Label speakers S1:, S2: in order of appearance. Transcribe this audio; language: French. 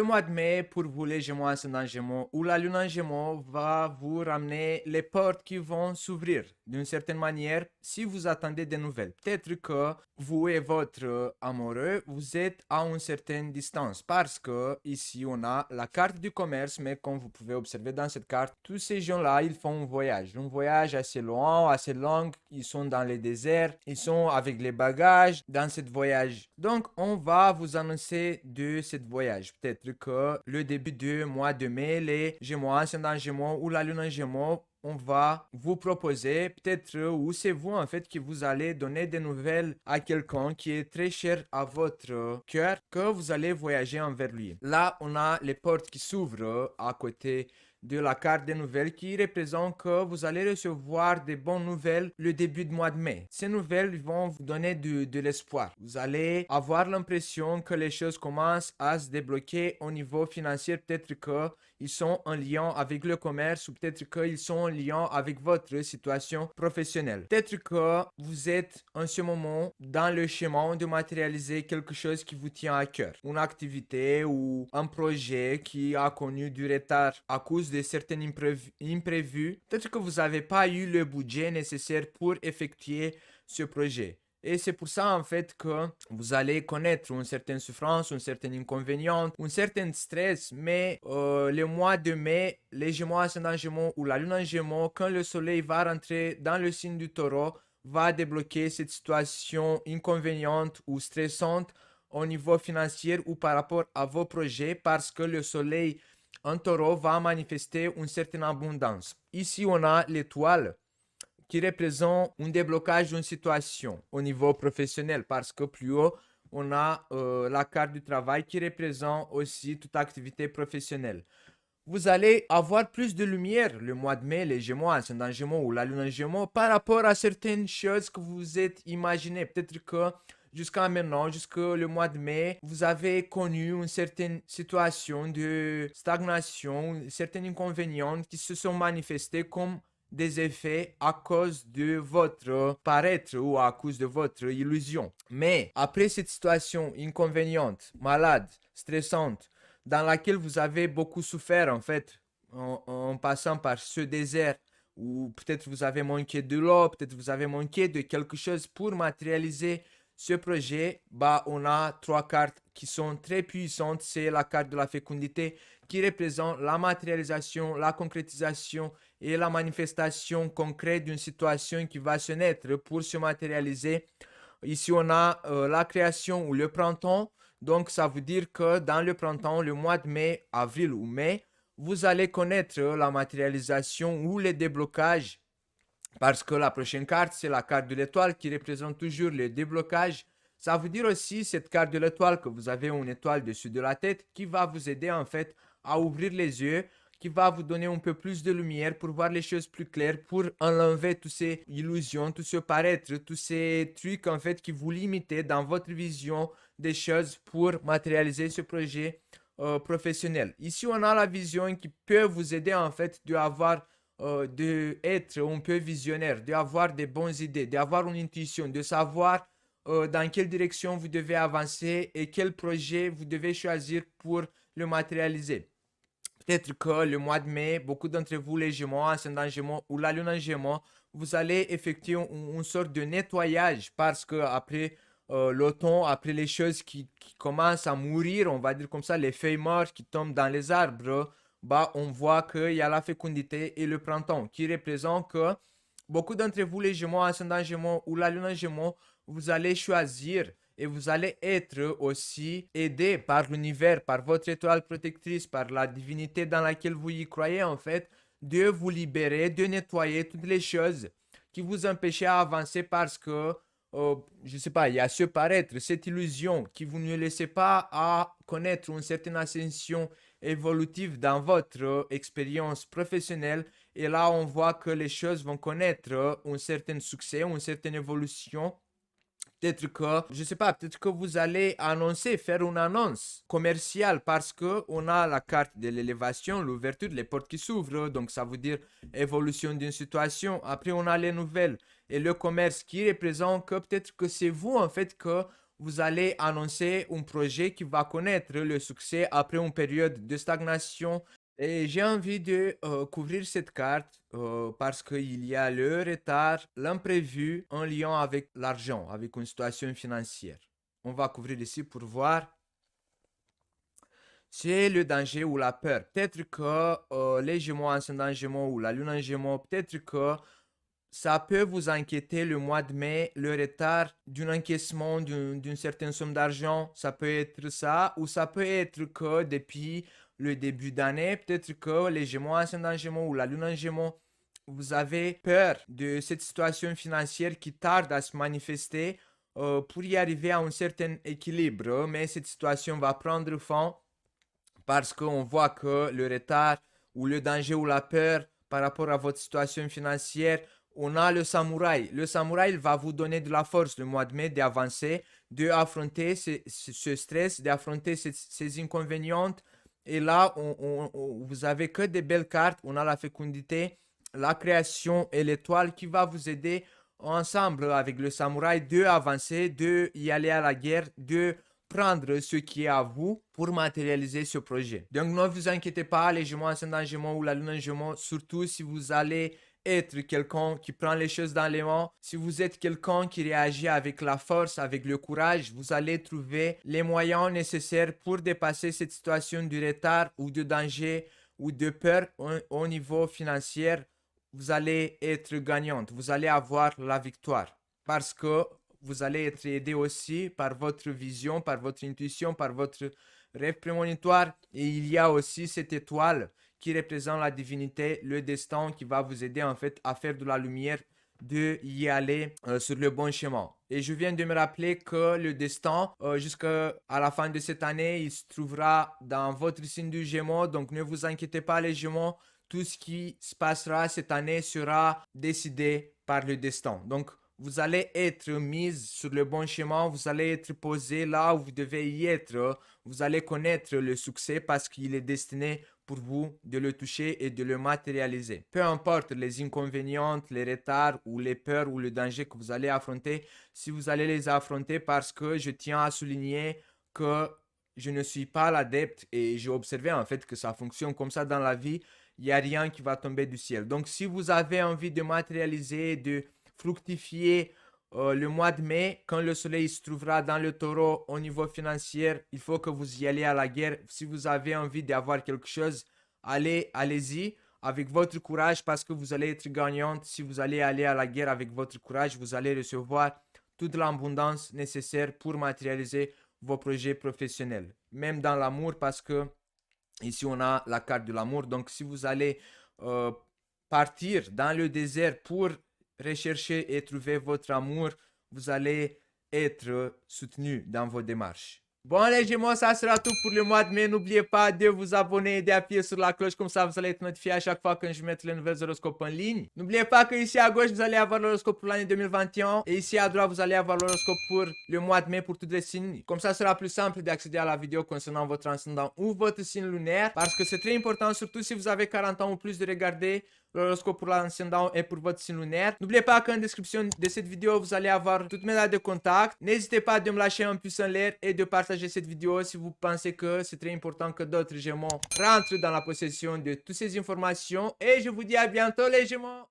S1: mois de mai, pour vous les Gémeaux, ascendant Gémeaux, ou la lune en Gémeaux, va vous ramener les portes qui vont s'ouvrir d'une certaine manière si vous attendez des nouvelles. Peut-être que vous et votre amoureux, vous êtes à une certaine distance parce que ici on a la carte du commerce, mais comme vous pouvez observer dans cette carte, tous ces gens-là, ils font un voyage assez loin, assez long, ils sont dans les déserts, ils sont avec les bagages dans ce voyage. Donc on va vous annoncer de ce voyage. Peut-être que le début du mois de mai, les Gémeaux, ascendant Gémeaux ou la lune en Gémeaux, on va vous proposer peut-être ou c'est vous en fait qui vous allez donner des nouvelles à quelqu'un qui est très cher à votre cœur que vous allez voyager envers lui. Là, on a les portes qui s'ouvrent à côté de la carte des nouvelles qui représente que vous allez recevoir des bonnes nouvelles le début du mois de mai. Ces nouvelles vont vous donner de l'espoir. Vous allez avoir l'impression que les choses commencent à se débloquer au niveau financier. Peut-être que ils sont en lien avec le commerce ou peut-être qu'ils sont en lien avec votre situation professionnelle. Peut-être que vous êtes en ce moment dans le chemin de matérialiser quelque chose qui vous tient à cœur. Une activité ou un projet qui a connu du retard à cause de certains imprévus. Peut-être que vous n'avez pas eu le budget nécessaire pour effectuer ce projet. Et c'est pour ça, en fait, que vous allez connaître une certaine souffrance, un certain inconvénient, un certain stress. Mais le mois de mai, les Gémeaux, ascendant Gémeaux ou la lune en Gémeaux, quand le soleil va rentrer dans le signe du taureau, va débloquer cette situation inconvéniente ou stressante au niveau financier ou par rapport à vos projets parce que le soleil en taureau va manifester une certaine abondance. Ici, on a l'étoile qui représente un déblocage d'une situation au niveau professionnel parce que plus haut, on a la carte du travail qui représente aussi toute activité professionnelle. Vous allez avoir plus de lumière le mois de mai, les Gémeaux, ascendant Gémeaux ou la lune en Gémeaux par rapport à certaines choses que vous êtes imaginées. Peut-être que jusqu'à maintenant, jusqu'au mois de mai, vous avez connu une certaine situation de stagnation, certains inconvénients qui se sont manifestés comme des effets à cause de votre paraître ou à cause de votre illusion. Mais après cette situation inconvéniente, malade, stressante, dans laquelle vous avez beaucoup souffert en fait, en passant par ce désert, ou peut-être vous avez manqué de l'eau, peut-être vous avez manqué de quelque chose pour matérialiser ce projet, bah, on a trois cartes qui sont très puissantes. C'est la carte de la fécondité qui représente la matérialisation, la concrétisation et la manifestation concrète d'une situation qui va se naître pour se matérialiser. Ici, on a la création ou le printemps. Donc, ça veut dire que dans le printemps, le mois de mai, avril ou mai, vous allez connaître la matérialisation ou le déblocage parce que la prochaine carte, c'est la carte de l'étoile qui représente toujours le déblocage. Ça veut dire aussi cette carte de l'étoile que vous avez une étoile dessus de la tête qui va vous aider en fait à ouvrir les yeux, qui va vous donner un peu plus de lumière pour voir les choses plus claires, pour enlever toutes ces illusions, tout ce paraître, tous ces trucs en fait qui vous limitent dans votre vision des choses pour matérialiser ce projet professionnel. Ici, on a la vision qui peut vous aider en fait d'avoir d'être un peu visionnaire, d'avoir des bonnes idées, d'avoir une intuition, de savoir dans quelle direction vous devez avancer et quel projet vous devez choisir pour le matérialiser. Peut-être que le mois de mai, beaucoup d'entre vous, les Gémeaux, ascendant Gémeaux ou la lune en Gémeaux, vous allez effectuer une sorte de nettoyage parce que après l'automne, après les choses qui commencent à mourir, on va dire comme ça, les feuilles mortes qui tombent dans les arbres, bah, on voit qu'il y a la fécondité et le printemps qui représentent que beaucoup d'entre vous, les Gémeaux, ascendant Gémeaux ou la lune en Gémeaux, vous allez choisir et vous allez être aussi aidé par l'univers, par votre étoile protectrice, par la divinité dans laquelle vous y croyez en fait, de vous libérer, de nettoyer toutes les choses qui vous empêchaient à avancer parce que, je ne sais pas, il y a ce paraître, cette illusion qui vous ne laissez pas à connaître une certaine ascension évolutive dans votre expérience professionnelle. Et là, on voit que les choses vont connaître un certain succès, une certaine évolution. Peut-être que, je sais pas, peut-être que vous allez annoncer, faire une annonce commerciale parce que on a la carte de l'élévation, l'ouverture, les portes qui s'ouvrent, donc ça veut dire évolution d'une situation. Après, on a les nouvelles et le commerce qui représente que peut-être que c'est vous en fait que vous allez annoncer un projet qui va connaître le succès après une période de stagnation. Et j'ai envie de couvrir cette carte parce qu'il y a le retard, l'imprévu en lien avec l'argent, avec une situation financière. On va couvrir ici pour voir. C'est le danger ou la peur. Peut-être que les Gémeaux, ascendant Gémeaux ou la Lune en Gémeaux, peut-être que ça peut vous inquiéter le mois de mai, le retard d'un encaissement d'une certaine somme d'argent. Ça peut être ça, ou ça peut être que depuis le début d'année, peut-être que les Gémeaux, ascendant Gémeaux ou la Lune en Gémeaux, vous avez peur de cette situation financière qui tarde à se manifester pour y arriver à un certain équilibre. Mais cette situation va prendre fin parce qu'on voit que le retard ou le danger ou la peur par rapport à votre situation financière, on a le samouraï. Le samouraï il va vous donner de la force le mois de mai d'avancer, d'affronter ce stress, d'affronter ces inconvénients. Et là, vous avez que des belles cartes. On a la fécondité, la création et l'étoile qui va vous aider ensemble avec le samouraï de avancer, de y aller à la guerre, de prendre ce qui est à vous pour matérialiser ce projet. Donc ne vous inquiétez pas, les Gémeaux, ascendant Gémeaux ou la Lune en Gémeaux, surtout si vous allez être quelqu'un qui prend les choses dans les mains, si vous êtes quelqu'un qui réagit avec la force, avec le courage, vous allez trouver les moyens nécessaires pour dépasser cette situation de retard ou de danger ou de peur au niveau financier. Vous allez être gagnante, vous allez avoir la victoire parce que vous allez être aidé aussi par votre vision, par votre intuition, par votre rêve prémonitoire. Et il y a aussi cette étoile qui représente la divinité, le destin qui va vous aider en fait à faire de la lumière, de y aller sur le bon chemin. Et je viens de me rappeler que le destin, jusqu'à la fin de cette année, il se trouvera dans votre signe du Gémeaux. Donc ne vous inquiétez pas les Gémeaux, tout ce qui se passera cette année sera décidé par le destin. Donc vous allez être mise sur le bon chemin, vous allez être posé là où vous devez y être, vous allez connaître le succès parce qu'il est destiné pour vous de le toucher et de le matérialiser. Peu importe les inconvénients, les retards ou les peurs ou le danger que vous allez affronter, si vous allez les affronter parce que je tiens à souligner que je ne suis pas l'adepte et j'ai observé en fait que ça fonctionne comme ça dans la vie, il n'y a rien qui va tomber du ciel. Donc si vous avez envie de matérialiser, de fructifier le mois de mai, quand le soleil se trouvera dans le taureau au niveau financier, il faut que vous y allez à la guerre. Si vous avez envie d'avoir quelque chose, allez-y avec votre courage parce que vous allez être gagnante. Si vous allez aller à la guerre avec votre courage, vous allez recevoir toute l'abondance nécessaire pour matérialiser vos projets professionnels. Même dans l'amour parce que ici on a la carte de l'amour. Donc si vous allez partir dans le désert pour rechercher et trouver votre amour, vous allez être soutenu dans vos démarches. Bon les Gémeaux, ça sera tout pour le mois de mai. N'oubliez pas de vous abonner et d'appuyer sur la cloche, comme ça vous allez être notifié à chaque fois que je mette les nouvelles horoscopes en ligne. N'oubliez pas que ici à gauche vous allez avoir l'horoscope pour l'année 2021 et ici à droite vous allez avoir l'horoscope pour le mois de mai pour tous les signes. Comme ça sera plus simple d'accéder à la vidéo concernant votre ascendant ou votre signe lunaire parce que c'est très important, surtout si vous avez 40 ans ou plus, de regarder l'horoscope pour l'ascendant et pour votre signe lunaire. N'oubliez pas qu'en description de cette vidéo vous allez avoir toutes mes dates de contact. N'hésitez pas de me lâcher un pouce en l'air et de partager cette vidéo si vous pensez que c'est très important que d'autres Gémeaux rentrent dans la possession de toutes ces informations. Et je vous dis à bientôt les Gémeaux.